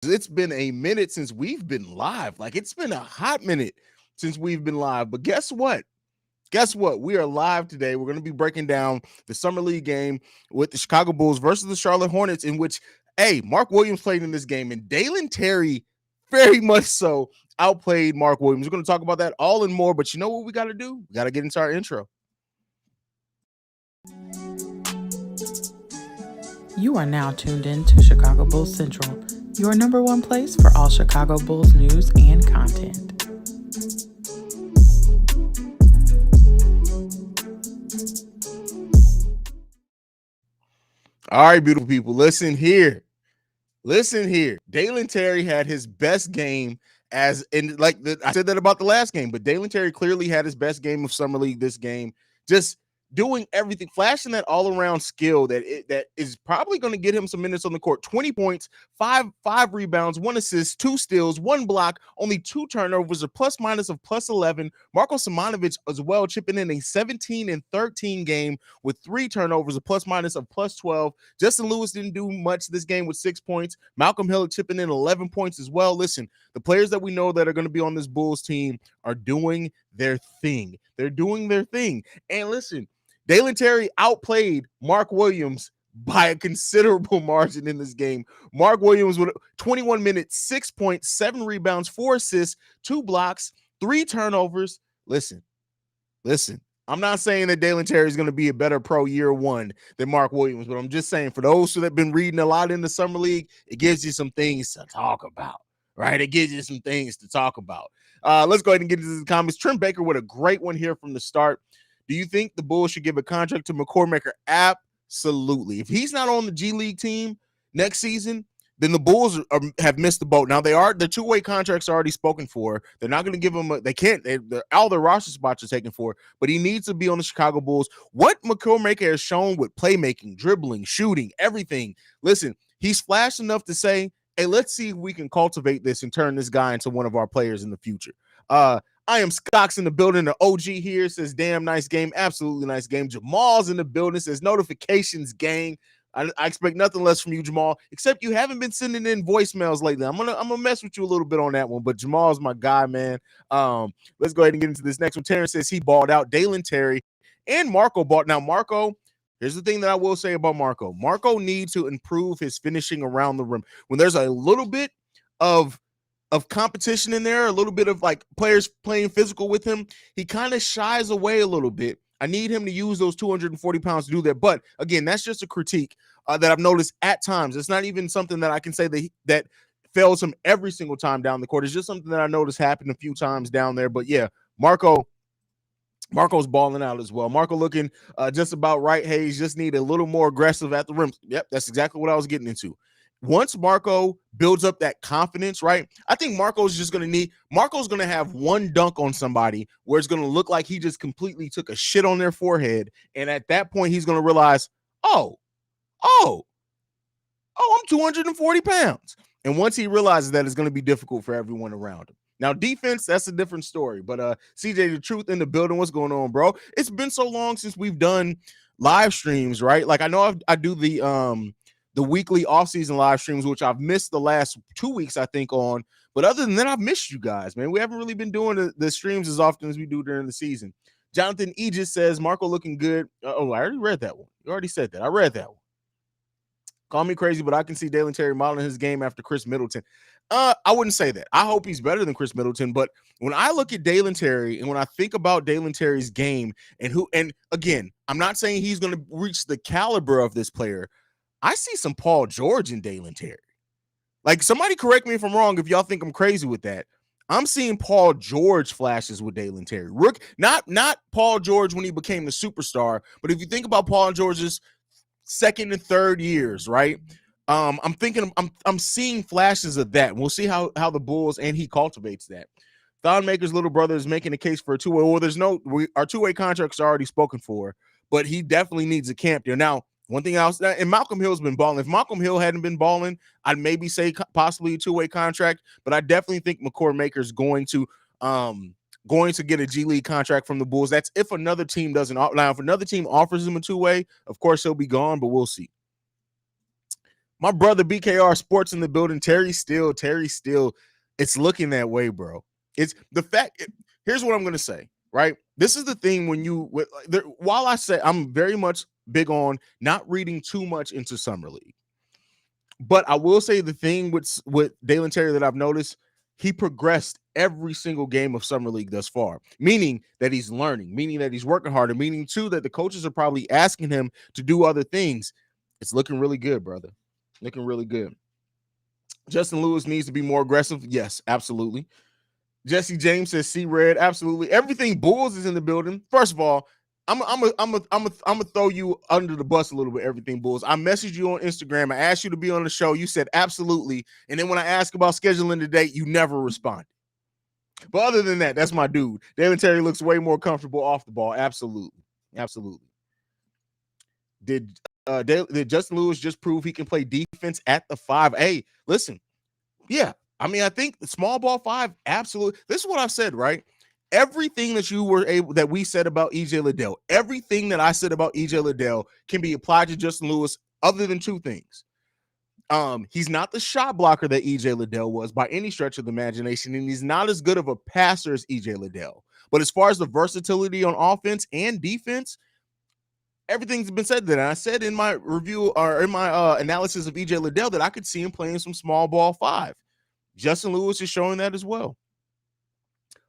It's been a minute since we've been live. Like it's been a hot minute since we've been live. But guess what? Guess what? We are live today. We're going to be breaking down the Summer League game with the Chicago Bulls versus the Charlotte Hornets, in which, hey, Mark Williams played in this game, and Dalen Terry very much so outplayed Mark Williams. We're going to talk about that all and more. But you know what we got to do? We got to get into our intro. You are now tuned in to Chicago Bulls Central, your number one place for all Chicago Bulls news and content. All right, beautiful people, listen here. Listen here. Dalen Terry had his best game I said that about the last game, but Dalen Terry clearly had his best game of Summer League this game. Just doing everything, flashing that all-around skill that is probably going to get him some minutes on the court. 20 points, five rebounds, 1 assist, 2 steals, 1 block, only 2 turnovers, a plus-minus of plus 11. Marko Simonovic as well chipping in a 17-13 game with 3 turnovers, a plus-minus of plus 12. Justin Lewis didn't do much this game with 6 points. Malcolm Hill chipping in 11 points as well. Listen, the players that we know that are going to be on this Bulls team are doing their thing. They're doing their thing. And listen, Dalen Terry outplayed Mark Williams by a considerable margin in this game. Mark Williams with 21 minutes, 6 points, 7 rebounds, 4 assists, 2 blocks, 3 turnovers. Listen. I'm not saying that Dalen Terry is going to be a better pro year one than Mark Williams, but I'm just saying for those who have been reading a lot in the Summer League, it gives you some things to talk about, right? It gives you some things to talk about. Let's go ahead and get into the comments. Trim Baker with a great one here from the start. Do you think the Bulls should give a contract to McCormaker? Absolutely. If he's not on the G League team next season, then the Bulls have missed the boat. Now the two-way contracts are already spoken for. They're not going to give him all their roster spots are taken for, but he needs to be on the Chicago Bulls. What McCormaker has shown with playmaking, dribbling, shooting, everything. Listen, he's flashed enough to say, hey, let's see if we can cultivate this and turn this guy into one of our players in the future. I am Scocks in the building. The OG here says, damn, nice game. Absolutely nice game. Jamal's in the building, says notifications gang. I expect nothing less from you, Jamal, except you haven't been sending in voicemails lately. I'm gonna mess with you a little bit on that one, but Jamal's my guy, man. Let's go ahead and get into this next one. Terrence says he balled out. Dalen Terry and Marko balled. Now, Marko, here's the thing that I will say about Marko. Marko needs to improve his finishing around the rim. When there's a little bit of competition in there, a little bit of like players playing physical with him, he kind of shies away a little bit. I need him to use those 240 pounds to do that. But again, that's just a critique that I've noticed at times. It's not even something that I can say that fails him every single time down the court. It's just something that I noticed happen a few times down there. But yeah, Marko's balling out as well. Marko looking just about right. Haize just need a little more aggressive at the rim. Yep, that's exactly what I was getting into. Once Marko builds up that confidence, right? I think Marko's going to have one dunk on somebody where it's going to look like he just completely took a shit on their forehead. And at that point, he's going to realize, I'm 240 pounds. And once he realizes that, it's going to be difficult for everyone around him. Now, defense, that's a different story. But CJ, the truth in the building, what's going on, bro? It's been so long since we've done live streams, right? Like I know I do the weekly off-season live streams, which I've missed the last 2 weeks, I think, on. But other than that, I've missed you guys, man. We haven't really been doing the streams as often as we do during the season. Jonathan Aegis says, Marko looking good. I already read that one. You already said that. I read that one. Call me crazy, but I can see Dalen Terry modeling his game after Chris Middleton. I wouldn't say that. I hope he's better than Chris Middleton. But when I look at Dalen Terry and when I think about Dalen Terry's game and again, I'm not saying he's going to reach the caliber of this player. I see some Paul George in Dalen Terry. Like, somebody correct me if I'm wrong if y'all think I'm crazy with that. I'm seeing Paul George flashes with Dalen Terry. Not Paul George when he became the superstar, but if you think about Paul George's second and third years, right? I'm seeing flashes of that. We'll see how the Bulls and he cultivates that. Thonmaker's little brother is making a case for a two-way. Well, our two-way contracts are already spoken for, but he definitely needs a camp there. Now, one thing else, and Malcolm Hill's been balling. If Malcolm Hill hadn't been balling, I'd maybe say possibly a two-way contract, but I definitely think McCormaker's going to get a G League contract from the Bulls. That's if another team doesn't. Now, if another team offers him a two-way, of course he'll be gone, but we'll see. My brother BKR Sports in the building. Terry still. It's looking that way, bro. It's the fact. Here's what I'm gonna say. Right. This is the thing when while I say I'm very much big on not reading too much into summer league, but I will say the thing with Dalen Terry that I've noticed, he progressed every single game of summer league thus far, meaning that he's learning, meaning that he's working harder, meaning too that the coaches are probably asking him to do other things. It's looking really good, brother. Looking really good. Justin Lewis needs to be more aggressive. Yes, absolutely. Jesse James says see red. Absolutely. Everything Bulls is in the building. First of all, I'm gonna throw you under the bus a little bit. Everything Bulls. I messaged you on Instagram. I asked you to be on the show. You said absolutely. And then when I asked about scheduling the date, you never responded. But other than that, that's my dude. Dalen Terry looks way more comfortable off the ball. Absolutely. Absolutely. Did Justin Lewis just prove he can play defense at the 5? Hey, listen. Yeah. I mean, I think the small ball 5, absolutely. This is what I've said, right? Everything that we said about EJ Liddell, everything that I said about EJ Liddell can be applied to Justin Lewis, other than two things. He's not the shot blocker that EJ Liddell was by any stretch of the imagination, and he's not as good of a passer as EJ Liddell. But as far as the versatility on offense and defense, everything's been said. That I said in my review or in my analysis of EJ Liddell that I could see him playing some small ball 5. Justin Lewis is showing that as well.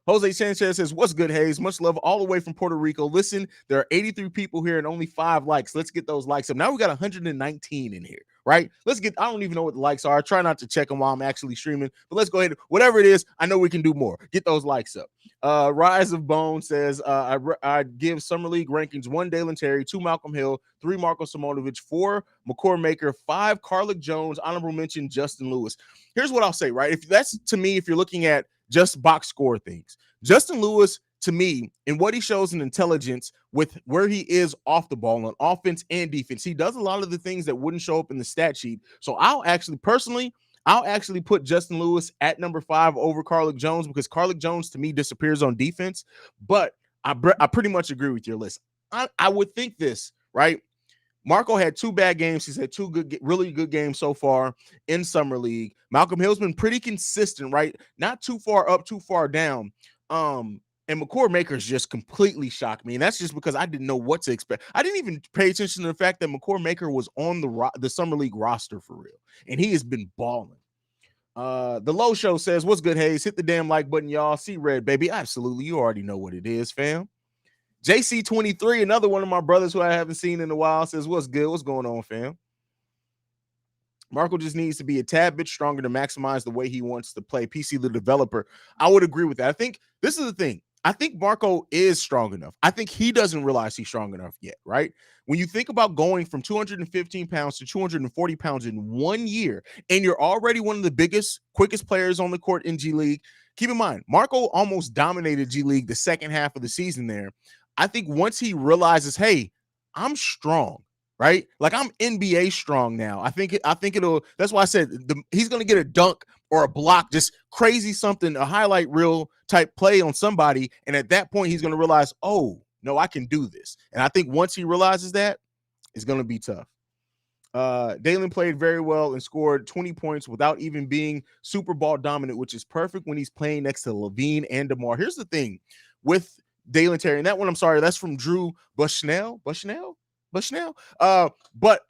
Jose Sanchez says, what's good, Haize? Much love all the way from Puerto Rico. Listen, there are 83 people here and only 5 likes. Let's get those likes up. Now we got 119 in here, right? I don't even know what the likes are. I try not to check them while I'm actually streaming, but let's go ahead. Whatever it is, I know we can do more. Get those likes up. Rise of Bone says, I give Summer League rankings 1 Dalen Terry, 2 Malcolm Hill, 3 Marko Simonovic, 4 McCord Maker, 5 Carlick Jones, honorable mention Justin Lewis. Here's what I'll say, right? If that's to me, if you're looking at just box score things, Justin Lewis, to me, and what he shows in intelligence with where he is off the ball on offense and defense, he does a lot of the things that wouldn't show up in the stat sheet. So I'll actually put Justin Lewis at number 5 over Carlick Jones, because Carlick Jones to me disappears on defense. But I pretty much agree with your list. I would think this, right? Marko had 2 bad games. He's had 2 really good games so far in Summer League. Malcolm Hill's been pretty consistent, right? Not too far up, too far down. And McCord Makers just completely shocked me. And that's just because I didn't know what to expect. I didn't even pay attention to the fact that McCord Maker was on the Summer League roster for real. And he has been balling. The Low Show says, what's good, Haize? Hit the damn like button, y'all. See red, baby. Absolutely. You already know what it is, fam. JC23, another one of my brothers who I haven't seen in a while, says, what's good? What's going on, fam? Marko just needs to be a tad bit stronger to maximize the way he wants to play. PC the developer, I would agree with that. I think this is the thing. I think Marko is strong enough. I think he doesn't realize he's strong enough yet, right? When you think about going from 215 pounds to 240 pounds in 1 year, and you're already one of the biggest, quickest players on the court in G League, keep in mind, Marko almost dominated G League the second half of the season there. I think once he realizes, hey, I'm strong, right? Like I'm NBA strong now. I think it'll, that's why I said he's going to get a dunk or a block, just crazy something, a highlight reel type play on somebody. And at that point, he's going to realize, oh, no, I can do this. And I think once he realizes that, it's going to be tough. Dalen played very well and scored 20 points without even being super ball dominant, which is perfect when he's playing next to Levine and DeMar. Here's the thing with Dalen Terry, and that one, I'm sorry, that's from Drew Bushnell. But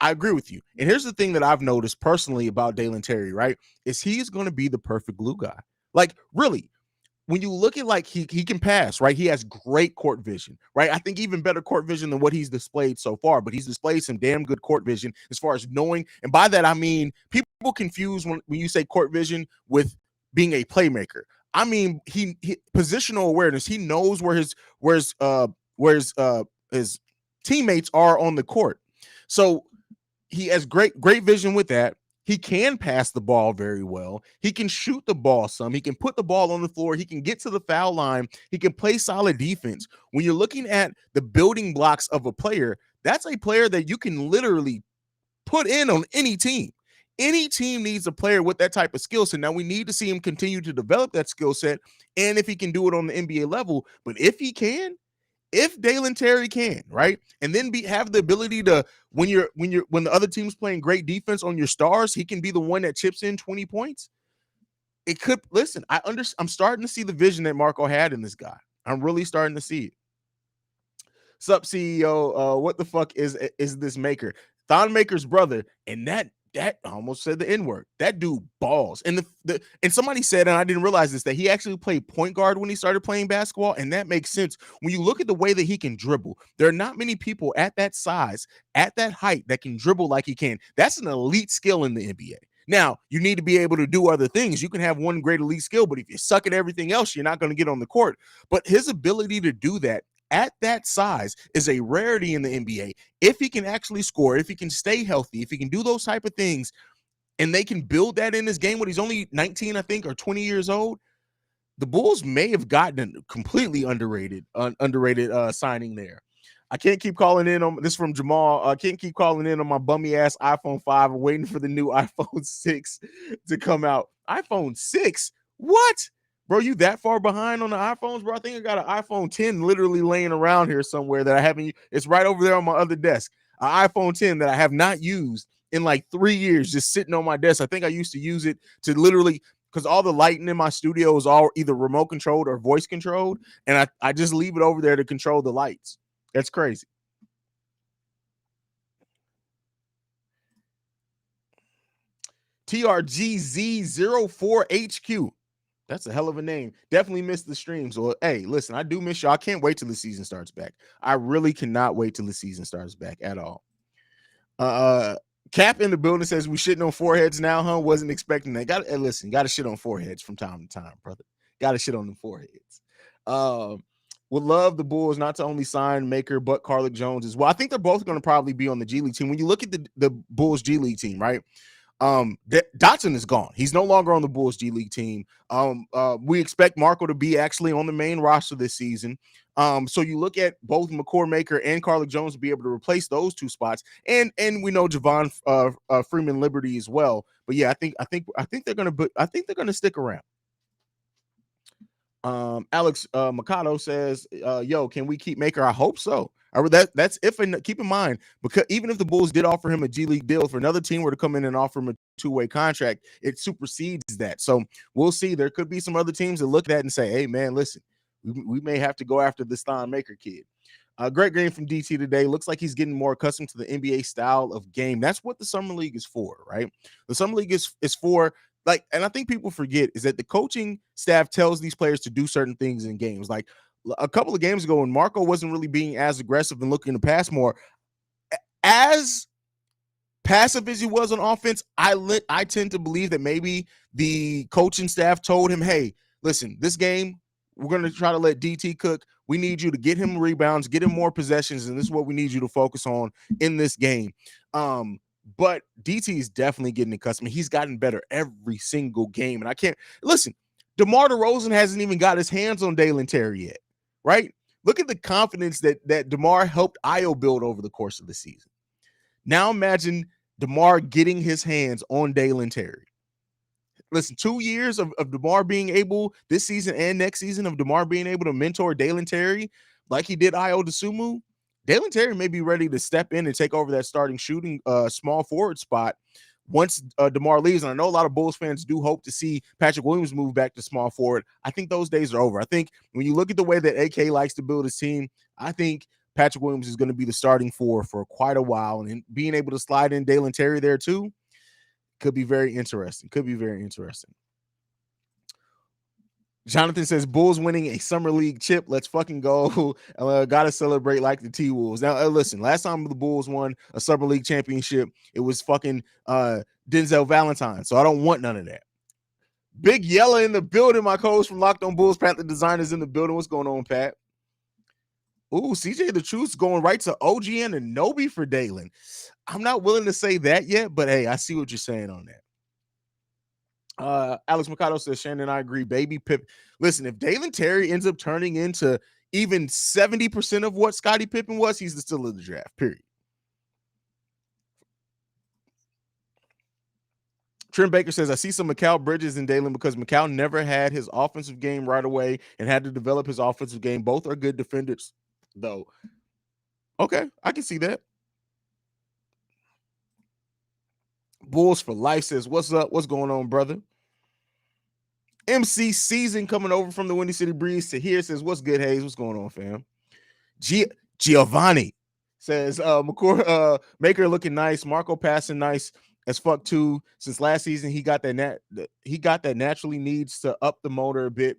I agree with you. And here's the thing that I've noticed personally about Dalen Terry, right, is he's going to be the perfect glue guy. Like, really, when you look at, like, he can pass, right? He has great court vision, right? I think even better court vision than what he's displayed so far, but he's displayed some damn good court vision as far as knowing. And by that, I mean, people confuse when you say court vision with being a playmaker. I mean, he positional awareness. He knows where his teammates are on the court. So he has great vision with that. He can pass the ball very well. He can shoot the ball some. He can put the ball on the floor. He can get to the foul line. He can play solid defense. When you're looking at the building blocks of a player, that's a player that you can literally put in on any team. Any team needs a player with that type of skill set. Now, we need to see him continue to develop that skill set, and if he can do it on the NBA level. But if he can, if Dalen Terry can, right, and then have the ability to when the other team's playing great defense on your stars, he can be the one that chips in 20 points. It could listen. I'm starting to see the vision that Marco had in this guy. I'm really starting to see it. Sup, CEO? What the fuck is this Maker? Thon Maker's brother, and that I almost said the N-word. That dude balls. And and somebody said, and I didn't realize this, that he actually played point guard when he started playing basketball, and that makes sense. When you look at the way that he can dribble, there are not many people at that size, at that height, that can dribble like he can. That's an elite skill in the NBA. Now, you need to be able to do other things. You can have one great elite skill, but if you suck at everything else, you're not going to get on the court. But his ability to do that at that size is a rarity in the NBA. If he can actually score, if he can stay healthy, if he can do those type of things, and they can build that in his game when he's only 19, I think, or 20 years old, the Bulls may have gotten a completely underrated signing there. I can't keep calling in on this from Jamal. I can't keep calling in on my bummy ass iPhone 5 and waiting for the new iPhone 6 to come out. iPhone 6? What? Bro, you that far behind on the iPhones, bro? I think I got an iPhone 10 literally laying around here somewhere that I haven't. It's right over there on my other desk. An iPhone 10 that I have not used in like 3 years, just sitting on my desk. I think I used to use it to literally, because all the lighting in my studio is all either remote controlled or voice controlled, and I just leave it over there to control the lights. That's crazy. TRGZ04HQ. That's a hell of a name. Definitely missed the streams. Well, hey, listen, I do miss y'all. I can't wait till the season starts back. I really cannot wait till the season starts back at all. Cap in the building says we shitting on foreheads now, huh? Wasn't expecting that. Listen, got to shit on foreheads from time to time, brother. Got to shit on them foreheads. Would love the Bulls not to only sign Maker, but Carlik Jones as well. I think they're both going to probably be on the G League team. When you look at the Bulls G League team, right? Dotson is gone. He's no longer on the Bulls G League team. We expect Marco to be actually on the main roster this season. So you look at both McCord Maker and Carlik Jones to be able to replace those two spots, and we know Javon Freeman Liberty as well. But yeah, I think they're gonna stick around. Alex Mikado says, yo, can we keep Maker? I hope so. That's if, and keep in mind, because even if the Bulls did offer him a G League deal, if another team were to come in and offer him a two-way contract, it supersedes that. So we'll see. There could be some other teams that look at that and say, hey, man, listen, we may have to go after this Thon Maker kid. Great game from DT today. Looks like he's getting more accustomed to the NBA style of game. That's what the Summer League is for, right? The Summer League is for, like, and I think people forget is that the coaching staff tells these players to do certain things in games. Like a couple of games ago when Marco wasn't really being as aggressive and looking to pass more, as passive as he was on offense, I tend to believe that maybe the coaching staff told him, hey, listen, this game, we're going to try to let DT cook. We need you to get him rebounds, get him more possessions, and this is what we need you to focus on in this game. But DT is definitely getting accustomed. He's gotten better every single game. And I can't listen, DeMar DeRozan hasn't even got his hands on Dalen Terry yet, right? Look at the confidence that DeMar helped Io build over the course of the season. Now imagine DeMar getting his hands on Dalen Terry. Listen, 2 years of DeMar being able, this season and next season, of DeMar being able to mentor Dalen Terry like he did Io DeSumo. Dalen Terry may be ready to step in and take over that starting shooting small forward spot once DeMar leaves. And I know a lot of Bulls fans do hope to see Patrick Williams move back to small forward. I think those days are over. I think when you look at the way that AK likes to build his team, I think Patrick Williams is going to be the starting four for quite a while. And being able to slide in Dalen Terry there too could be very interesting. Jonathan says, Bulls winning a Summer League chip. Let's fucking go. Got to celebrate like the T-Wolves. Now, listen, last time the Bulls won a Summer League championship, it was fucking Denzel Valentine. So I don't want none of that. Big Yella in the building. My co-host from Locked On Bulls, Pat the Designer's in the building. What's going on, Pat? Ooh, CJ the Truth's going right to OG and Nobi for Dalen. I'm not willing to say that yet, but hey, I see what you're saying on that. Alex Mikado says, Shannon, I agree. Baby Pip. Listen, if Dalen Terry ends up turning into even 70% of what Scottie Pippen was, he's still in the draft, period. Trim Baker says, I see some Mikal Bridges in Dalen because Mikal never had his offensive game right away and had to develop his offensive game. Both are good defenders. though. Okay, I can see that. Bulls for Life says, "What's up? What's going on, brother?" MC Season coming over from the Windy City Breeze to here says, "What's good, Haize? What's going on, fam?" Giovanni says, Maker looking nice, Marco passing nice as fuck too. Since last season, he got that naturally needs to up the motor a bit.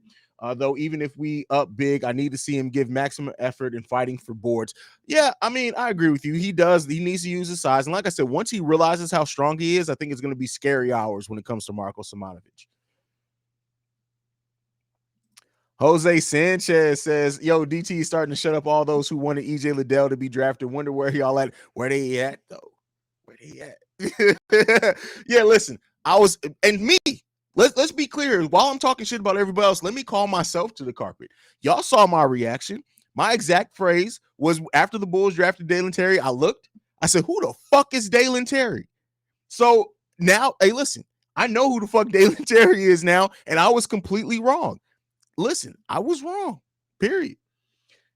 Though even if we up big, I need to see him give maximum effort in fighting for boards. Yeah, I mean, I agree with you. He does. He needs to use his size. And like I said, once he realizes how strong he is, I think it's going to be scary hours when it comes to Marco Simonovic. Jose Sanchez says, "Yo, DT is starting to shut up all those who wanted EJ Liddell to be drafted. Wonder where y'all at? Where they at though? Where they at?" Yeah, listen, I was, and me. Let's be clear. While I'm talking shit about everybody else, let me call myself to the carpet. Y'all saw my reaction. My exact phrase was after the Bulls drafted Dalen Terry. I looked. I said, "Who the fuck is Dalen Terry?" So now, hey, listen. I know who the fuck Dalen Terry is now, and I was completely wrong. Listen, I was wrong. Period.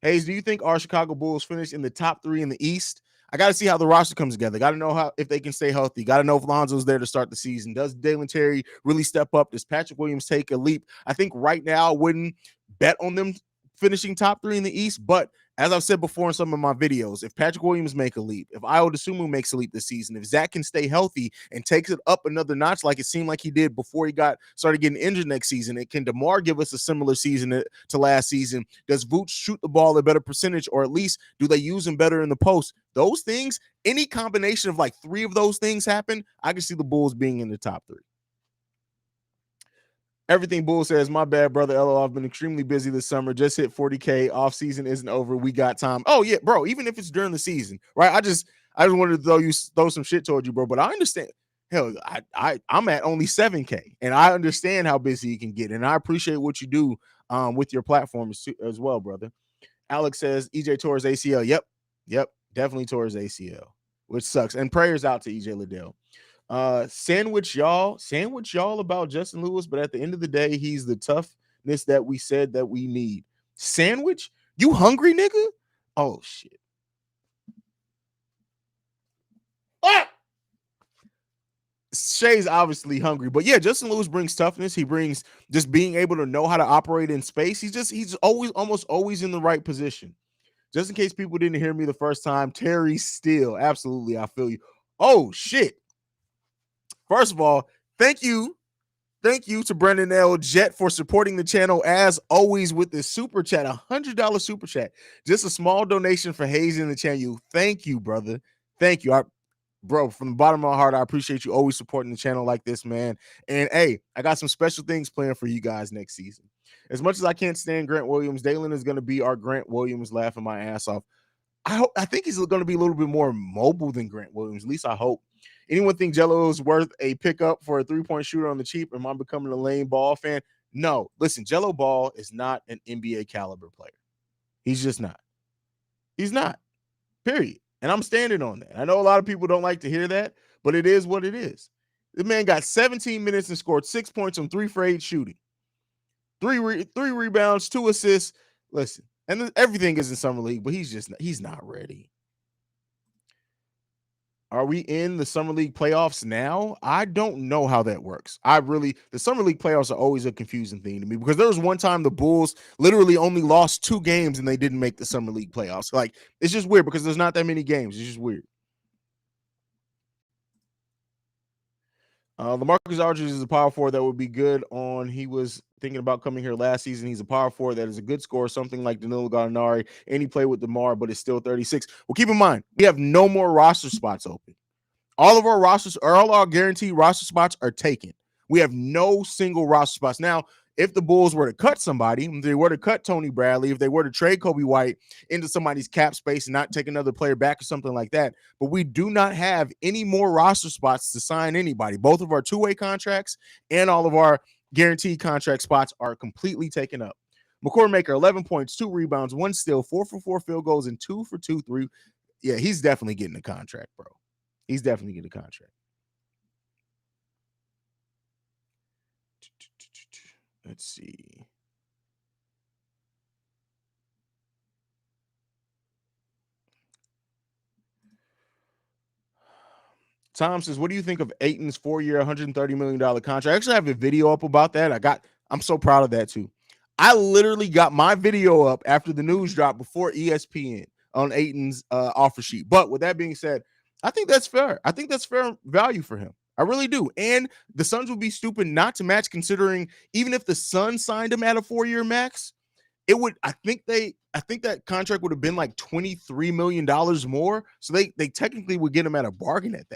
Haize, do you think our Chicago Bulls finish in the top 3 in the East? I got to see how the roster comes together. Got to know how if they can stay healthy. Got to know if Lonzo's there to start the season. Does Dalen Terry really step up? Does Patrick Williams take a leap? I think right now I wouldn't bet on them finishing top 3 in the East, but as I've said before in some of my videos, if Patrick Williams make a leap, if Ayo Dosunmu makes a leap this season, if Zach can stay healthy and takes it up another notch like it seemed like he did before he started getting injured next season, can DeMar give us a similar season to last season? Does Vooch shoot the ball a better percentage, or at least do they use him better in the post? Those things, any combination of like 3 of those things happen, I can see the Bulls being in the top 3. Everything Bull says, "My bad, brother. LO, I've been extremely busy this summer. Just hit 40K. Off season isn't over. We got time." Oh yeah, bro. Even if it's during the season, right? I just wanted to throw some shit toward you, bro. But I understand. Hell, I'm at only 7K, and I understand how busy you can get, and I appreciate what you do with your platforms as well, brother. Alex says EJ tore his ACL. Yep, definitely tore his ACL, which sucks. And prayers out to EJ Liddell. Sandwich y'all about Justin Lewis, but at the end of the day, he's the toughness that we said that we need. Sandwich, you hungry, nigga? Oh shit. Ah! Shay's obviously hungry, but yeah, Justin Lewis brings toughness. He brings just being able to know how to operate in space. He's almost always in the right position. Just in case people didn't hear me the first time, Terry Steele, absolutely, I feel you. Oh shit. First of all, thank you to Brendan L. Jet for supporting the channel as always with this super chat, $100 super chat. Just a small donation for Haize in the channel. Thank you, brother. Thank you. Bro, from the bottom of my heart, I appreciate you always supporting the channel like this, man. And hey, I got some special things planned for you guys next season. As much as I can't stand Grant Williams, Dalen is going to be our Grant Williams laughing my ass off. I think he's going to be a little bit more mobile than Grant Williams. At least I hope. Anyone think Jello is worth a pickup for a 3-point shooter on the cheap? Am I becoming a lame ball fan? No. Listen, Jello Ball is not an NBA caliber player. He's just not. He's not. Period. And I'm standing on that. I know a lot of people don't like to hear that, but it is what it is. The man got 17 minutes and scored 6 points on 3 frayed shooting. Three rebounds, 2 assists. Listen, and everything is in summer league, but he's not ready. Are we in the summer league playoffs now? I don't know how that works. The summer league playoffs are always a confusing thing to me because there was one time the Bulls literally only lost 2 games and they didn't make the summer league playoffs. Like, it's just weird because there's not that many games. It's just weird. LaMarcus Aldridge is a power forward that would be good on. He was thinking about coming here last season. He's a power forward that is a good scorer, something like Danilo Gallinari, and he played with DeMar, but is still 36. Well, keep in mind, we have no more roster spots open. All our guaranteed roster spots are taken. We have no single roster spots. Now, if the Bulls were to cut somebody, if they were to cut Tony Bradley, if they were to trade Kobe White into somebody's cap space and not take another player back or something like that, but we do not have any more roster spots to sign anybody. Both of our two-way contracts and all of our guaranteed contract spots are completely taken up. McCord Maker, 11 points, 2 rebounds, 1 steal, 4 for 4 field goals, and 2 for 2 3. Yeah, he's definitely getting a contract, bro. He's definitely getting a contract. Let's see. Tom says, what do you think of Ayton's 4-year, $130 million contract? I actually have a video up about that. I'm so proud of that too. I literally got my video up after the news dropped before ESPN on Ayton's offer sheet. But with that being said, I think that's fair. I think that's fair value for him. I really do. And the Suns would be stupid not to match, considering even if the Suns signed him at a 4-year max, it would, I think that contract would have been like $23 million more. So they technically would get him at a bargain at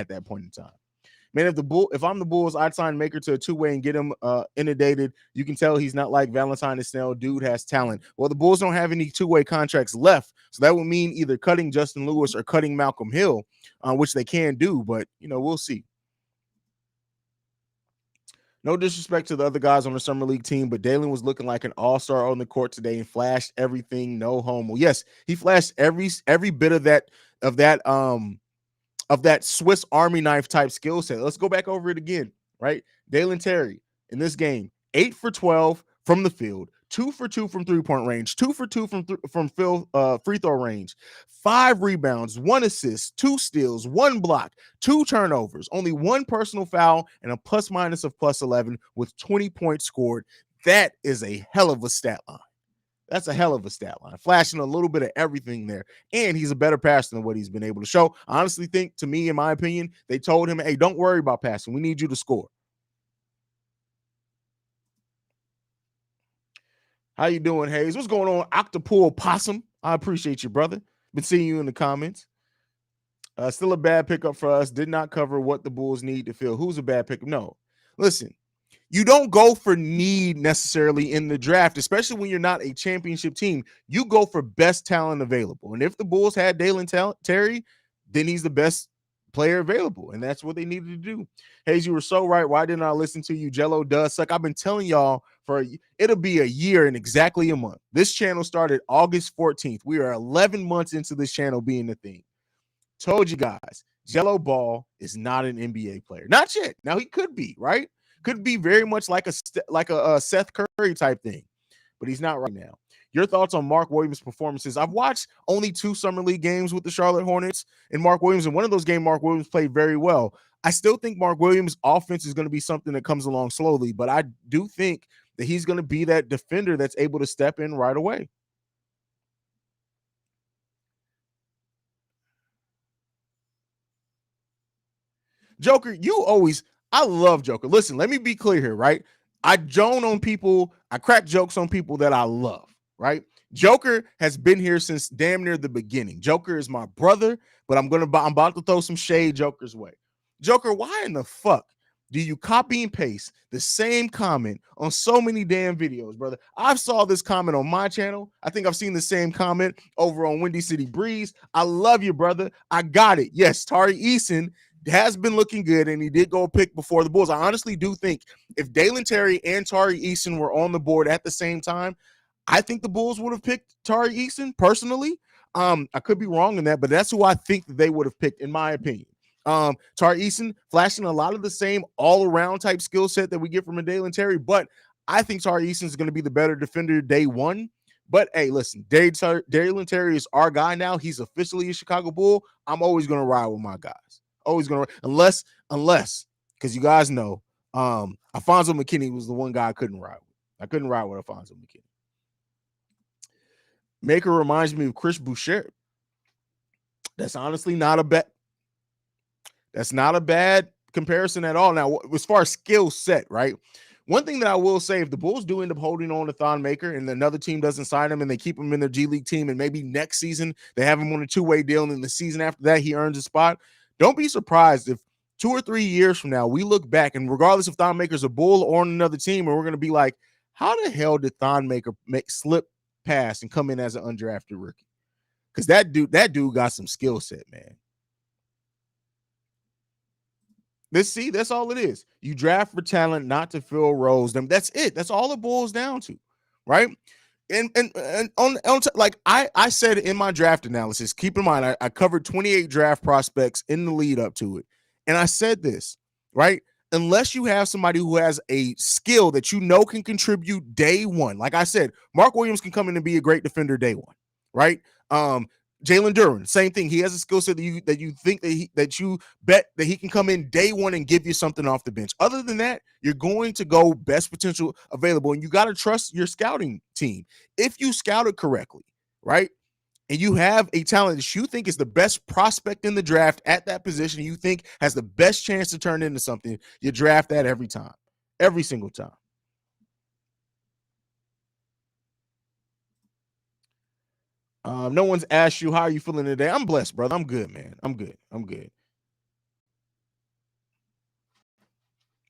that point in time. Man, if I'm the Bulls, I'd sign Maker to a 2-way and get him inundated. You can tell he's not like Valentine and Snell. Dude has talent. Well, the Bulls don't have any 2-way contracts left, so that would mean either cutting Justin Lewis or cutting Malcolm Hill, which they can do. But we'll see. No disrespect to the other guys on the Summer League team, but Dalen was looking like an all-star on the court today and flashed everything. No homo. Yes, he flashed every bit of that Swiss Army knife type skill set. Let's go back over it again, right? Dalen Terry in this game, 8 for 12 from the field, 2 for 2 from 3-point range, 2 for 2 from free throw range, 5 rebounds, 1 assist, 2 steals, 1 block, 2 turnovers, only 1 personal foul, and a plus minus of plus 11 with 20 points scored. That is a hell of a stat line. That's a hell of a stat line, flashing a little bit of everything there. And he's a better passer than what he's been able to show. I honestly think, to me, in my opinion, they told him, hey, don't worry about passing. We need you to score. How you doing, Haize? What's going on, Octopool Possum? I appreciate you, brother. Been seeing you in the comments. Still a bad pickup for us. Did not cover what the Bulls need to fill. Who's a bad pickup? No. Listen, you don't go for need necessarily in the draft, especially when you're not a championship team. You go for best talent available. And if the Bulls had Dalen Terry, then he's the best player available. And that's what they needed to do. Haize, you were so right. Why didn't I listen to you? Jello does suck. I've been telling y'all it'll be a year and exactly a month. This channel started August 14th. We are 11 months into this channel being the thing. Told you guys, Jello Ball is not an NBA player. Not yet. Now he could be, right? Could be very much like a Seth Curry type thing, but he's not right now. Your thoughts on Mark Williams' performances? I've watched only 2 Summer League games with the Charlotte Hornets and Mark Williams, and one of those games Mark Williams played very well. I still think Mark Williams' offense is going to be something that comes along slowly, but I do think that he's going to be that defender that's able to step in right away. Joker, I love Joker. Listen, let me be clear here, right? I crack jokes on people that I love, right? Joker has been here since damn near the beginning. Joker is my brother, but I'm about to throw some shade Joker's way. Joker, why in the fuck do you copy and paste the same comment on so many damn videos, brother? I saw this comment on my channel. I think I've seen the same comment over on Windy City Breeze. I love you, brother. I got it. Yes, Tari Eason has been looking good, and he did go pick before the Bulls. I honestly do think if Dalen Terry and Tari Eason were on the board at the same time, I think the Bulls would have picked Tari Eason personally. I could be wrong in that, but that's who I think that they would have picked, in my opinion. Tari Eason flashing a lot of the same all-around type skill set that we get from a Dalen Terry, but I think Tari Eason is going to be the better defender day one. But hey, listen, Dalen Terry is our guy now. He's officially a Chicago Bull. I'm always going to ride with my guys. Always going to, unless, because you guys know, Alfonso McKinney was the one guy I couldn't ride with. I couldn't ride with Alfonso McKinney. Maker reminds me of Chris Boucher. That's honestly not a bet. That's not a bad comparison at all. Now, as far as skill set, right? One thing that I will say, if the Bulls do end up holding on to Thon Maker and another team doesn't sign him and they keep him in their G League team and maybe next season they have him on a 2-way deal and then the season after that he earns a spot, don't be surprised if 2 or 3 years from now we look back and regardless if Thon Maker's a Bull or on another team, and we're going to be like, how the hell did Thon Maker slip past and come in as an undrafted rookie? Because that dude got some skill set, man. That's all it is. You draft for talent, not to fill roles. That's it. That's all it boils down to, right? And like I said in my draft analysis, keep in mind, I covered 28 draft prospects in the lead up to it. And I said this, right? Unless you have somebody who has a skill that you know can contribute day one. Like I said, Mark Williams can come in and be a great defender day one, right? Jalen Duren, same thing. He has a skill set that you think that you bet that he can come in day one and give you something off the bench. Other than that, you're going to go best potential available, and you got to trust your scouting team. If you scout it correctly, right, and you have a talent that you think is the best prospect in the draft at that position, you think has the best chance to turn into something, you draft that every time, every single time. No one's asked you, how are you feeling today? I'm blessed, brother. I'm good, man. I'm good. I'm good.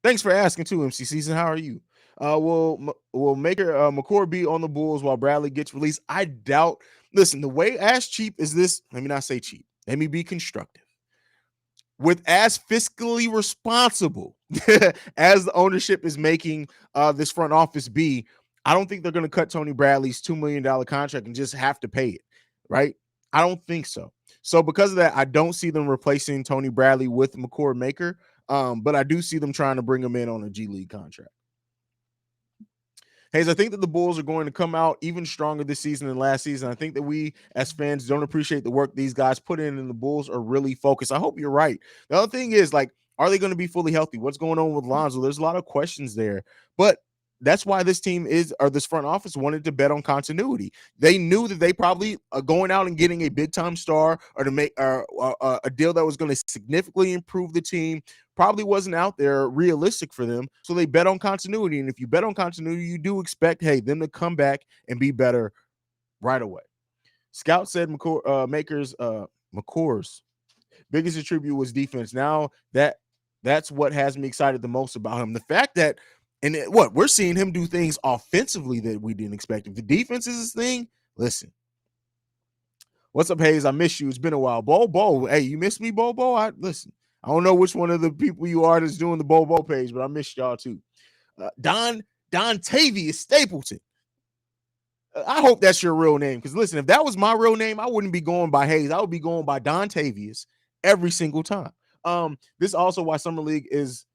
Thanks for asking too, MC Season. How are you? Will Maker McCord be on the Bulls while Bradley gets released? I doubt. Listen, the way as cheap as this, let me not say cheap. Let me be constructive. With as fiscally responsible as the ownership is making this front office be, I don't think they're going to cut Tony Bradley's $2 million contract and just have to pay it, right? I don't think so. So because of that, I don't see them replacing Tony Bradley with McCord Maker, but I do see them trying to bring him in on a G League contract. Haize, I think that the Bulls are going to come out even stronger this season than last season. I think that we as fans don't appreciate the work these guys put in, and the Bulls are really focused. I hope you're right. The other thing is, like, are they going to be fully healthy? What's going on with Lonzo? There's a lot of questions there, but that's why this team this front office wanted to bet on continuity. They knew that they probably are going out and getting a big time star or to make a deal that was going to significantly improve the team probably wasn't out there realistic for them. So they bet on continuity. And if you bet on continuity, you do expect, hey, them to come back and be better right away. Scout said McCour's biggest attribute was defense. Now that's what has me excited the most about him. The fact that, and we're seeing him do things offensively that we didn't expect. If the defense is his thing, listen. What's up, Haize? I miss you. It's been a while. Bo. Hey, you miss me, Bo? Listen. I don't know which one of the people you are that's doing the Bo page, but I miss y'all too. Don Tavius Stapleton. I hope that's your real name, because listen, if that was my real name, I wouldn't be going by Haize. I would be going by Don Tavius every single time. This is also why Summer League is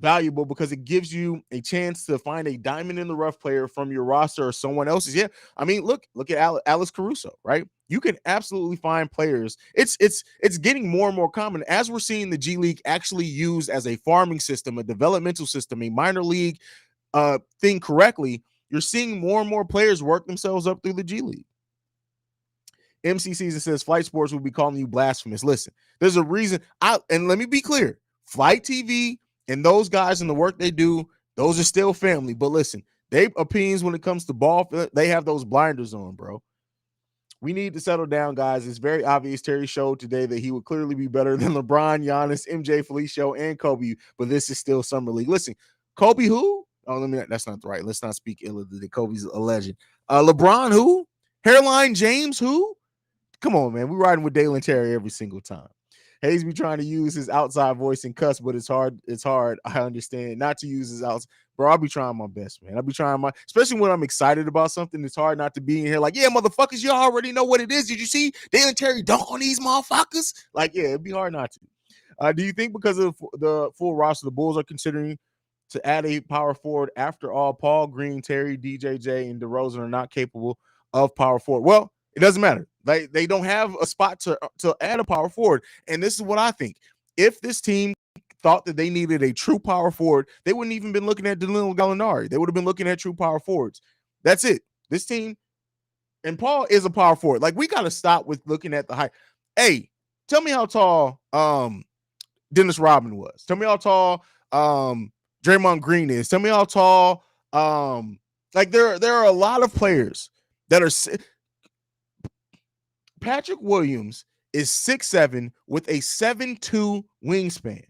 valuable, because it gives you a chance to find a diamond in the rough player from your roster or someone else's. Yeah, I mean, look at Alex Caruso, right? You can absolutely find players. It's getting more and more common as we're seeing the G League actually used as a farming system, a developmental system, a minor league thing correctly. You're seeing more and more players work themselves up through the G League. MC Season says Flight Sports will be calling you blasphemous. Listen, there's a reason. And let me be clear, Flight TV and those guys and the work they do, those are still family. But listen, they opinions when it comes to ball, they have those blinders on, bro. We need to settle down, guys. It's very obvious Terry showed today that he would clearly be better than LeBron, Giannis, MJ, Felicio, and Kobe, but this is still Summer League. Listen, Kobe who? Oh, that's not right. Let's not speak ill of the Kobe's a legend. LeBron who? Hairline James who? Come on, man. We're riding with Dalen Terry every single time. Haize be trying to use his outside voice and cuss, but it's hard. It's hard. I understand not to use his outside. Bro, I'll be trying my best, man. I'll be trying especially when I'm excited about something. It's hard not to be in here like, yeah, motherfuckers, you already know what it is. Did you see Dalen Terry dunk on these motherfuckers? Like, yeah, it'd be hard not to. Do you think because of the full roster, the Bulls are considering to add a power forward? After all, Paul, Green, Terry, DJJ, and DeRozan are not capable of power forward. Well, it doesn't matter. They don't have a spot to add a power forward. And this is what I think. If this team thought that they needed a true power forward, they wouldn't even been looking at Danilo Gallinari. They would have been looking at true power forwards. That's it. This team, and Paul is a power forward. Like, we got to stop with looking at the height. Hey, tell me how tall Dennis Rodman was. Tell me how tall Draymond Green is. Tell me how tall like there are a lot of players that are Patrick Williams is 6'7" with a 7'2" wingspan.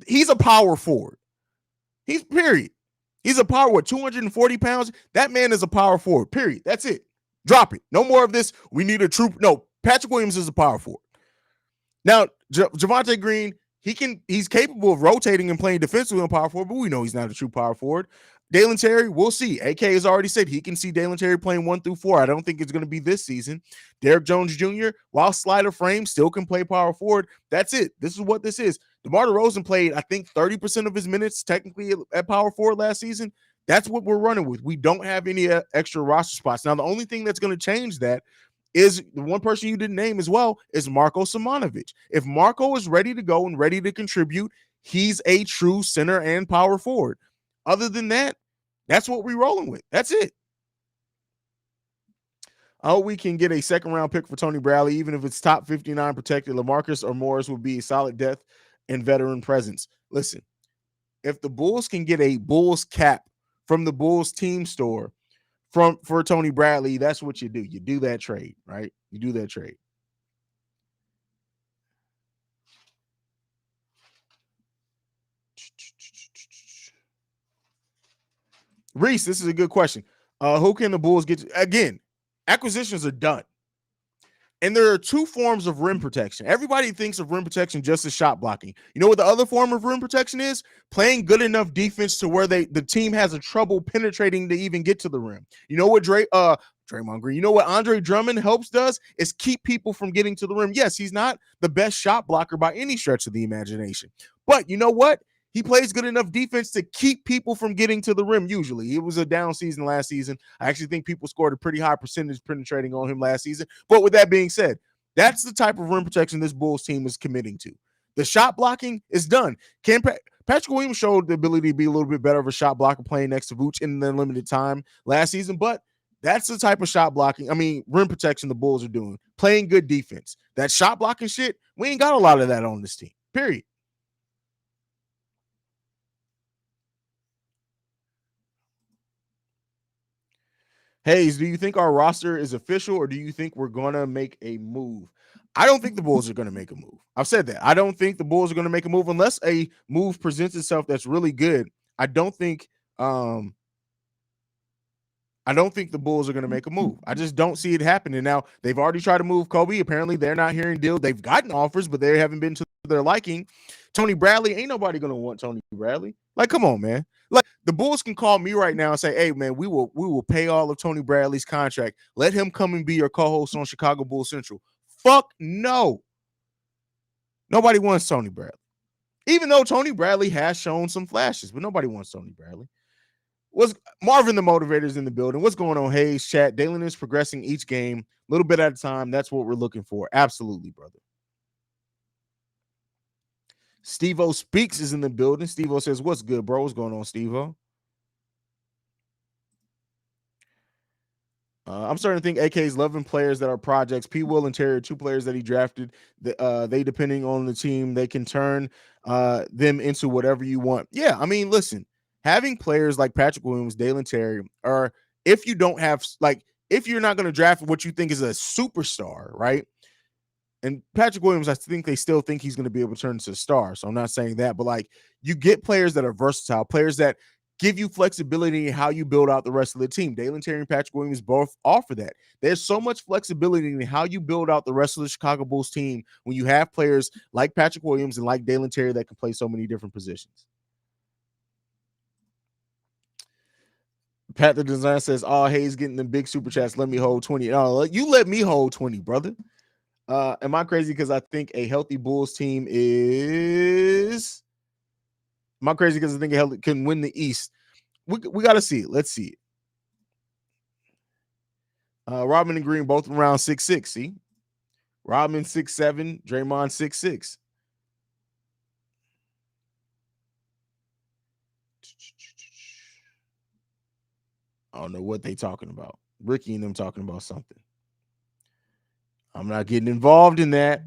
He's a power forward. He's a power 240 pounds. That man is a power forward, period. That's it. Drop it. No more of this. We need a true. No, Patrick Williams is a power forward. Now, Javonte Green, he's capable of rotating and playing defensively on power forward, but we know he's not a true power forward. Dalen Terry, we'll see. AK has already said he can see Dalen Terry playing 1 through 4. I don't think it's going to be this season. Derrick Jones Jr., while slider frame, still can play power forward. That's it. This is what this is. DeMar DeRozan played, I think, 30% of his minutes technically at power forward last season. That's what we're running with. We don't have any extra roster spots. Now, the only thing that's going to change that is the one person you didn't name as well is Marko Simonovic. If Marko is ready to go and ready to contribute, he's a true center and power forward. Other than that, that's what we're rolling with. That's it. I hope we can get a second round pick for Tony Bradley, even if it's top 59 protected. LaMarcus or Morris would be a solid depth and veteran presence. Listen, if the Bulls can get a Bulls cap from the Bulls team store for Tony Bradley, that's what you do. You do that trade, right? You do that trade. Reese, this is a good question. Who can the Bulls get to? Again, acquisitions are done. And there are two forms of rim protection. Everybody thinks of rim protection just as shot blocking. You know what the other form of rim protection is? Playing good enough defense to where the team has a trouble penetrating to even get to the rim. You know what Draymond Green, you know what Andre Drummond helps does is keep people from getting to the rim. Yes, he's not the best shot blocker by any stretch of the imagination. But you know what? He plays good enough defense to keep people from getting to the rim. Usually, it was a down season last season. I actually think people scored a pretty high percentage penetrating on him last season. But with that being said, that's the type of rim protection this Bulls team is committing to. The shot blocking is done. Patrick Williams showed the ability to be a little bit better of a shot blocker playing next to Vooch in the limited time last season, but that's the type of shot blocking, rim protection the Bulls are doing. Playing good defense. That shot blocking shit, we ain't got a lot of that on this team. Period. Haize, do you think our roster is official or do you think we're going to make a move? I don't think the Bulls are going to make a move. I've said that. I don't think the Bulls are going to make a move unless a move presents itself that's really good. I don't think the Bulls are going to make a move. I just don't see it happening. Now, they've already tried to move Kobe. Apparently, they're not hearing deals. They've gotten offers, but they haven't been to their liking. Tony Bradley, ain't nobody going to want Tony Bradley. Like, come on, man. Like, the Bulls can call me right now and say, hey, man, we will pay all of Tony Bradley's contract. Let him come and be your co-host on Chicago Bulls Central. Fuck no. Nobody wants Tony Bradley. Even though Tony Bradley has shown some flashes, but nobody wants Tony Bradley. What's Marvin the Motivator's in the building? What's going on, Haize? Chat. Dalen is progressing each game, a little bit at a time. That's what we're looking for. Absolutely, brother. Steve-O Speaks is in the building. Steve-O says, what's good, bro? What's going on, Steve-O? I'm starting to think AK's loving players that are projects. P. Will and Terry are two players that he drafted. They, depending on the team, they can turn them into whatever you want. Yeah, listen, having players like Patrick Williams, Dalen Terry, or if you don't have, if you're not going to draft what you think is a superstar, right? And Patrick Williams, I think they still think he's going to be able to turn into a star. So I'm not saying that, but you get players that are versatile, players that give you flexibility in how you build out the rest of the team. Dalen Terry and Patrick Williams both offer that. There's so much flexibility in how you build out the rest of the Chicago Bulls team when you have players like Patrick Williams and like Dalen Terry that can play so many different positions. Pat the Design says, oh, Haize getting them big super chats. Let me hold 20. Oh, you let me hold 20, brother. Am I crazy because I think a healthy Bulls team is? Am I crazy because I think it can win the East? We got to see it. Let's see it. Rodman and Green both around 6'6". See, Rodman 6'7", Draymond 6'6". I don't know what they talking about. Ricky and them talking about something. I'm not getting involved in that.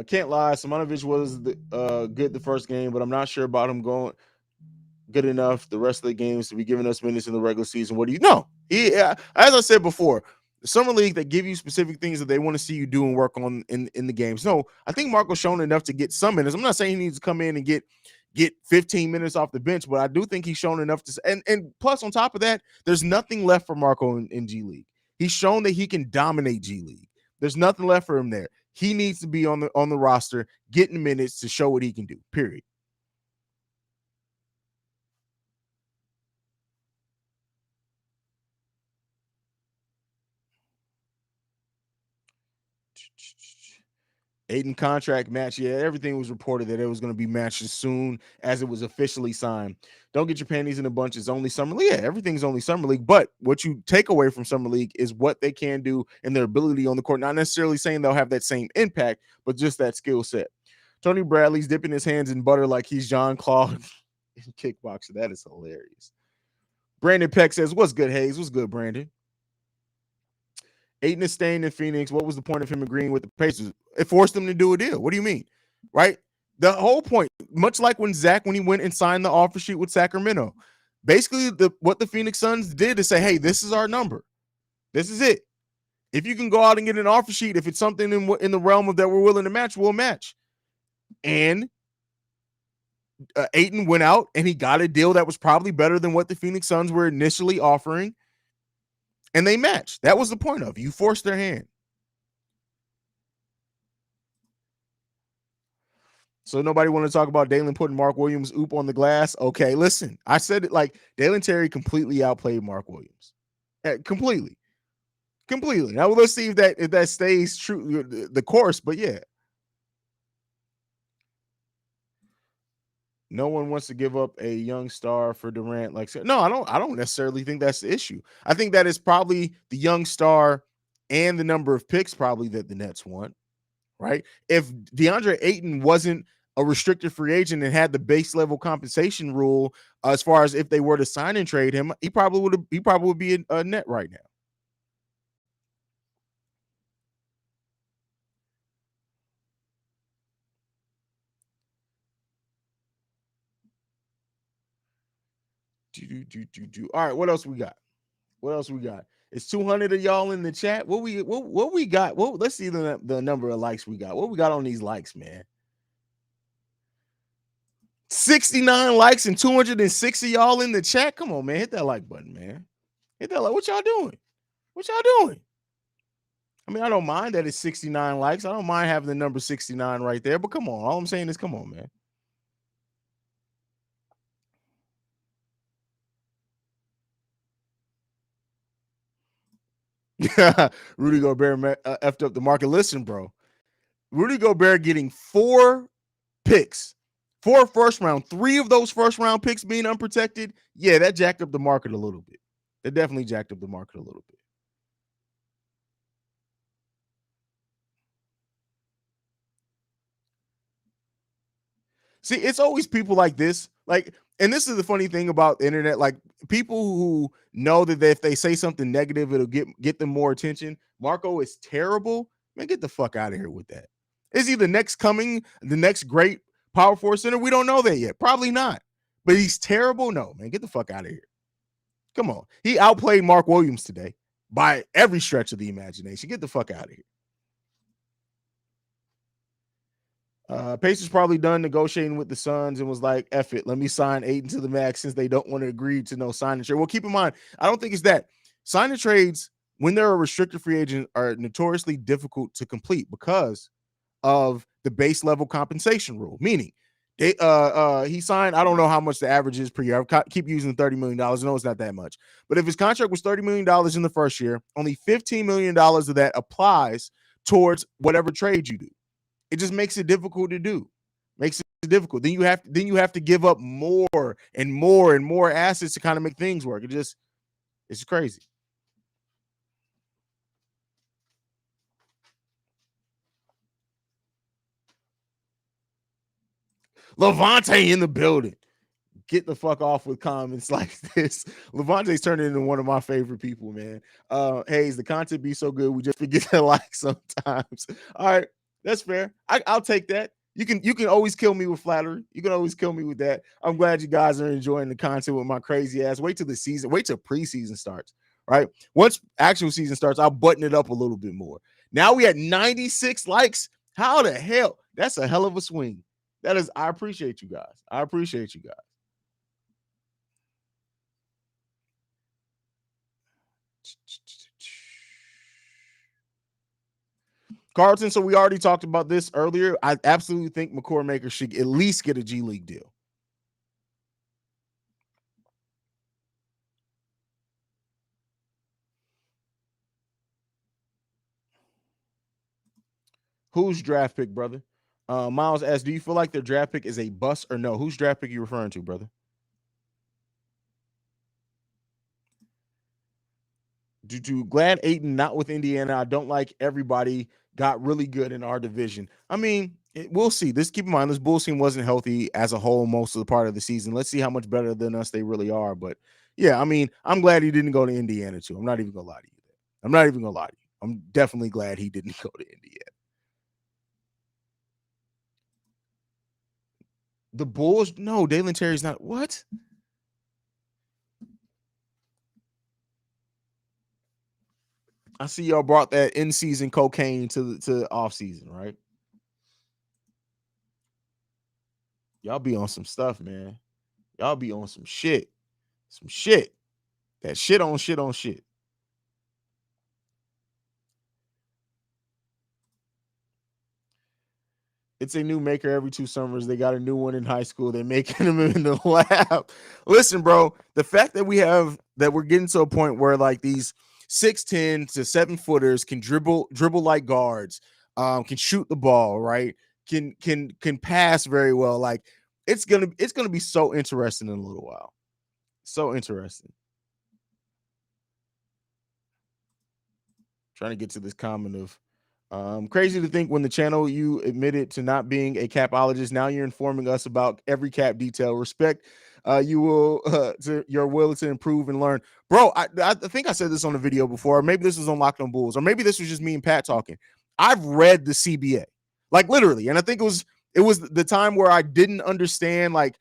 Can't lie. Simonovic was good the first game, but I'm not sure about him going good enough the rest of the games to be giving us minutes in the regular season. What do you know? As I said before, the summer league, they give you specific things that they want to see you do and work on in the games. No, I think Marco's shown enough to get some minutes. I'm not saying he needs to come in and get 15 minutes off the bench, but I do think he's shown enough to. And plus, on top of that, there's nothing left for Marco in G League. He's shown that he can dominate G League. There's nothing left for him there. He needs to be on the roster, getting minutes to show what he can do. Period. Ayton contract match. Yeah, everything was reported that it was going to be matched as soon as it was officially signed. Don't get your panties in a bunch. It's only summer league. Yeah, everything's only summer league. But what you take away from summer league is what they can do and their ability on the court. Not necessarily saying they'll have that same impact, but just that skill set. Tony Bradley's dipping his hands in butter like he's John Claude in kickboxer. That is hilarious. Brandon Peck says, "What's good, Haize? What's good, Brandon?" Ayton is staying in Phoenix. What was the point of him agreeing with the Pacers? It forced them to do a deal. What do you mean? Right? The whole point, much like when Zach, when he went and signed the offer sheet with Sacramento, basically what the Phoenix Suns did is say, hey, this is our number. This is it. If you can go out and get an offer sheet, if it's something in the realm of that we're willing to match, we'll match. And Ayton went out and he got a deal that was probably better than what the Phoenix Suns were initially offering. And they matched. That was the point of it. You forced their hand. So nobody want to talk about Dalen putting Mark Williams' oop on the glass? Okay, listen. I said it like Dalen Terry completely outplayed Mark Williams. Completely. Now let's see if that stays true, the course, but yeah. No one wants to give up a young star for Durant. No, I don't necessarily think that's the issue. I think that is probably the young star and the number of picks probably that the Nets want. Right? If DeAndre Ayton wasn't a restricted free agent and had the base level compensation rule, as far as if they were to sign and trade him, he probably would be a net right now. All right, what else we got? It's 200 of y'all in the chat. What we got? Let's see the number of likes we got. What we got on these likes, man? 69 likes and 260 y'all in the chat. Come on, man. Hit that like button, man. Hit that like. What y'all doing? I mean, I don't mind that it's 69 likes. I don't mind having the number 69 right there, but come on. All I'm saying is come on, man. Rudy Gobert effed up the market. Listen, bro. Rudy Gobert getting 4 picks, 4 first round, 3 of those first round picks being unprotected. Yeah, that jacked up the market a little bit. That definitely jacked up the market a little bit. See, it's always people like this. And this is the funny thing about the internet. Like, people who know that if they say something negative, it'll get them more attention. Marco is terrible. Man, get the fuck out of here with that. Is he the next great power forward center? We don't know that yet. Probably not. But he's terrible? No, man. Get the fuck out of here. Come on. He outplayed Mark Williams today by every stretch of the imagination. Get the fuck out of here. Pacers probably done negotiating with the Suns and was like, F it, let me sign Ayton to the max since they don't want to agree to no sign and trade. Well, keep in mind, I don't think it's that. Sign and trades, when they're a restricted free agent, are notoriously difficult to complete because of the base level compensation rule. Meaning, he signed, I don't know how much the average is per year. I keep using $30 million. I know it's not that much. But if his contract was $30 million in the first year, only $15 million of that applies towards whatever trade you do. It just makes it difficult to do. Makes it difficult. Then you have to give up more and more and more assets to kind of make things work. It's crazy. Levante in the building. Get the fuck off with comments like this. Levante's turning into one of my favorite people, man. Haize, the content be so good, we just forget to like sometimes. All right, that's fair. I'll take that. You can always kill me with flattery. You can always kill me with that. I'm glad you guys are enjoying the content with my crazy ass. Wait till preseason starts. Right? Once actual season starts, I'll button it up a little bit more. Now we had 96 likes. How the hell? That's a hell of a swing. I appreciate you guys. Carlton, so we already talked about this earlier. I absolutely think McCord-Maker should at least get a G League deal. Whose draft pick, brother? Miles asks, do you feel like their draft pick is a bust or no? Whose draft pick are you referring to, brother? Glad Ayton not with Indiana. I don't like everybody got really good in our division. I mean, we'll see. Keep in mind, this Bulls team wasn't healthy as a whole most of the part of the season. Let's see how much better than us they really are. But yeah, I mean, I'm glad he didn't go to Indiana too. I'm not even gonna lie to you. I'm not even gonna lie to you. I'm definitely glad he didn't go to Indiana. The Bulls, no, Dalen Terry's not. What? I see y'all brought that in-season cocaine to off-season, right? Y'all be on some stuff, man. Y'all be on some shit. Some shit. That shit on shit on shit. It's a new maker every 2 summers. They got a new one in high school. They're making them in the lab. Listen, bro, the fact that we're getting to a point where like these 6'10" to 7-footers can dribble like guards, can shoot the ball, right? Can pass very well. Like it's gonna be so interesting in a little while. So interesting. Trying to get to this comment of crazy to think when the channel you admitted to not being a capologist, now you're informing us about every cap detail. Respect you will to your will to improve and learn. Bro, I think I said this on the video before. Maybe this was on Locked on Bulls, or maybe this was just me and Pat talking. I've read the CBA, like literally, and I think it was the time where I didn't understand like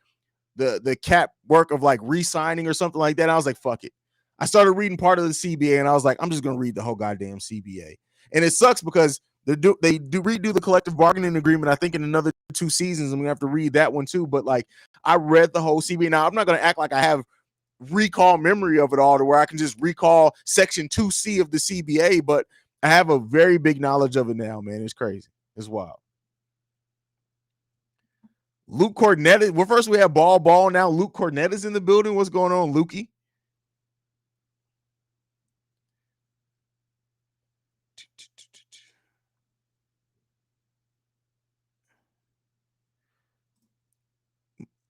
the cap work of like re-signing or something like that. I was like, fuck it. I started reading part of the CBA and I was like, I'm just gonna read the whole goddamn CBA. And it sucks because they do redo the collective bargaining agreement, I think, in another 2 seasons, and we have to read that one too. But like I read the whole CBA. Now I'm not gonna act like I have recall memory of it all to where I can just recall section 2C of the CBA, but I have a very big knowledge of it now, man. It's crazy. It's wild. Luke Cornett. Well, first we have ball. Now Luke Cornett is in the building. What's going on, Lukey?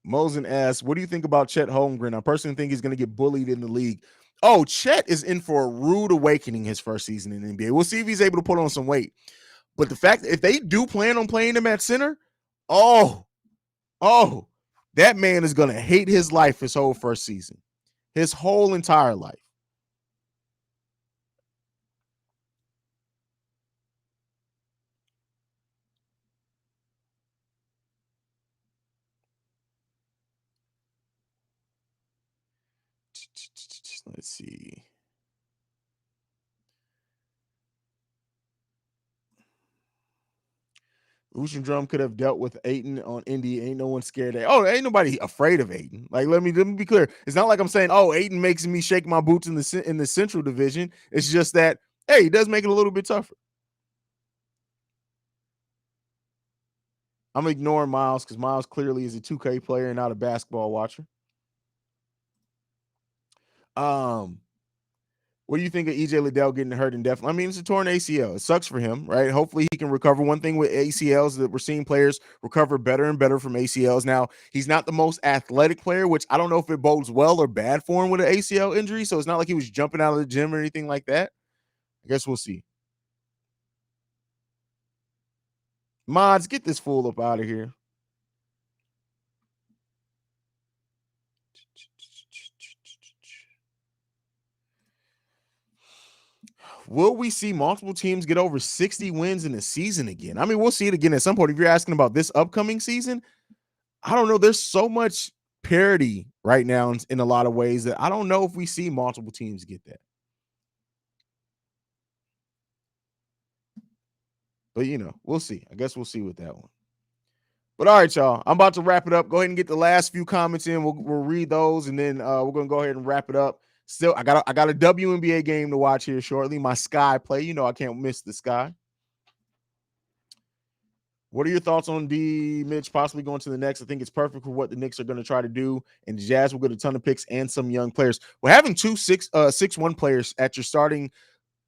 Mosen asks, what do you think about Chet Holmgren? I personally think he's going to get bullied in the league. Oh, Chet is in for a rude awakening his first season in the NBA. We'll see if he's able to put on some weight. But the fact that if they do plan on playing him at center, oh, that man is going to hate his life his whole first season, his whole entire life. Let's see. Ocean Drum could have dealt with Ayton on Indy. Ain't no one scared. Ain't nobody afraid of Ayton. Like, let me be clear. It's not like I'm saying, oh, Ayton makes me shake my boots in the Central Division. It's just that, hey, he does make it a little bit tougher. I'm ignoring Miles because Miles clearly is a 2K player and not a basketball watcher. What do you think of EJ Liddell getting hurt indefinitely? I mean, it's a torn ACL. It sucks for him, right? Hopefully he can recover. One thing with ACLs is that we're seeing players recover better and better from ACLs. Now, he's not the most athletic player, which I don't know if it bodes well or bad for him with an ACL injury. So it's not like he was jumping out of the gym or anything like that. I guess we'll see. Mods, get this fool up out of here. Will we see multiple teams get over 60 wins in a season again? I mean, we'll see it again at some point. If you're asking about this upcoming season, I don't know. There's so much parity right now in a lot of ways that I don't know if we see multiple teams get that. But, we'll see. I guess we'll see with that one. But all right, y'all. I'm about to wrap it up. Go ahead and get the last few comments in. We'll read those, and then we're going to go ahead and wrap it up. Still, I got a WNBA game to watch here shortly. My Sky play. I can't miss the Sky. What are your thoughts on D Mitch possibly going to the Knicks? I think it's perfect for what the Knicks are going to try to do. And the Jazz will get a ton of picks and some young players. We're having 2 6'1" players at your starting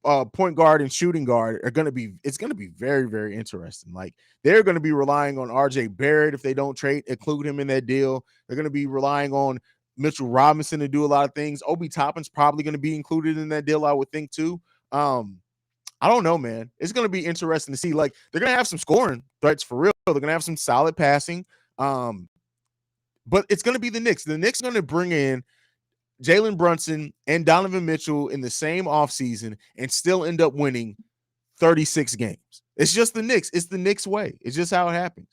point guard and shooting guard are going to be, it's going to be very, very interesting. Like, they're going to be relying on RJ Barrett if they don't include him in that deal. They're going to be relying on Mitchell Robinson to do a lot of things. Obi Toppin's probably going to be included in that deal, I would think, too. I don't know, man. It's going to be interesting to see. Like, they're going to have some scoring threats for real. They're going to have some solid passing. But it's going to be the Knicks. The Knicks are going to bring in Jalen Brunson and Donovan Mitchell in the same offseason and still end up winning 36 games. It's just the Knicks. It's the Knicks way. It's just how it happens.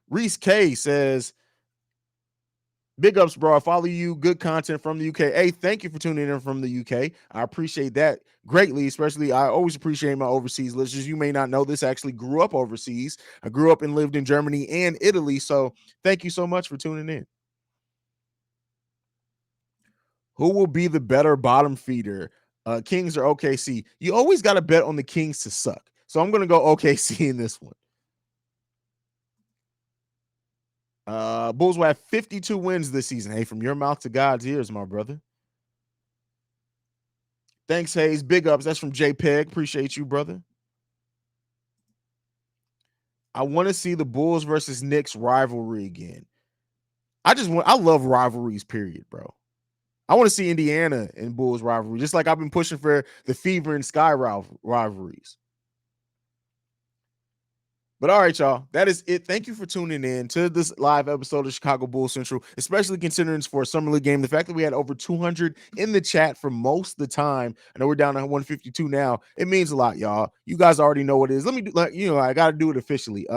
Reese K says, big ups, bro. I follow you. Good content from the UK. Hey, thank you for tuning in from the UK. I appreciate that greatly. Especially, I always appreciate my overseas listeners. You may not know this. I actually grew up overseas. I grew up and lived in Germany and Italy. So thank you so much for tuning in. Who will be the better bottom feeder? Kings or OKC? You always got to bet on the Kings to suck. So I'm going to go OKC in this one. Bulls will have 52 wins this season. Hey, from your mouth to God's ears, my brother. Thanks, Haize. Big ups. That's from JPEG. Appreciate you, brother. I want to see the Bulls versus Knicks rivalry again. I love rivalries, period, bro. I want to see Indiana and Bulls rivalry, just like I've been pushing for the Fever and Sky rivalries. But all right, y'all, that is it. Thank you for tuning in to this live episode of Chicago Bulls Central, especially considering it's for a summer league game. The fact that we had over 200 in the chat for most of the time. I know we're down to 152 now. It means a lot, y'all. You guys already know what it is. Let me do, I got to do it officially.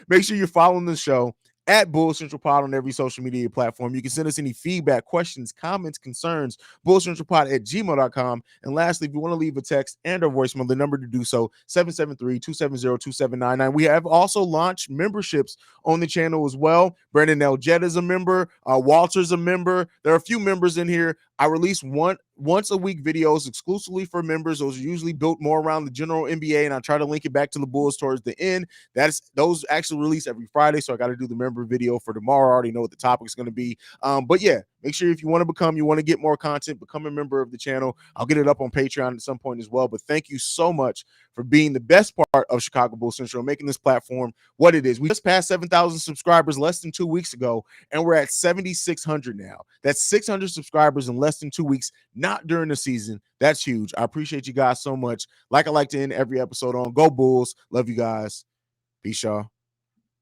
Make sure you're following the show at Bulls Central Pod on every social media platform. You can send us any feedback, questions, comments, concerns, bullscentralpod@gmail.com. And lastly, if you want to leave a text and a voicemail, the number to do so, 773-270-2799. We have also launched memberships on the channel as well. Brandon L. Jett is a member. Walter's a member. There are a few members in here. I release once a week videos exclusively for members. Those are usually built more around the general NBA, and I try to link it back to the Bulls towards the end. Those actually release every Friday, so I got to do the member video for tomorrow. I already know what the topic is going to be. But yeah, make sure if you want to get more content, become a member of the channel. I'll get it up on Patreon at some point as well. But thank you so much for being the best part of Chicago Bulls Central, making this platform what it is. We just passed 7,000 subscribers less than 2 weeks ago, and we're at 7,600 now. That's 600 subscribers in less than 2 weeks, not during the season. That's huge. I appreciate you guys so much. Like I like to end every episode on, go Bulls. Love you guys. Peace, y'all.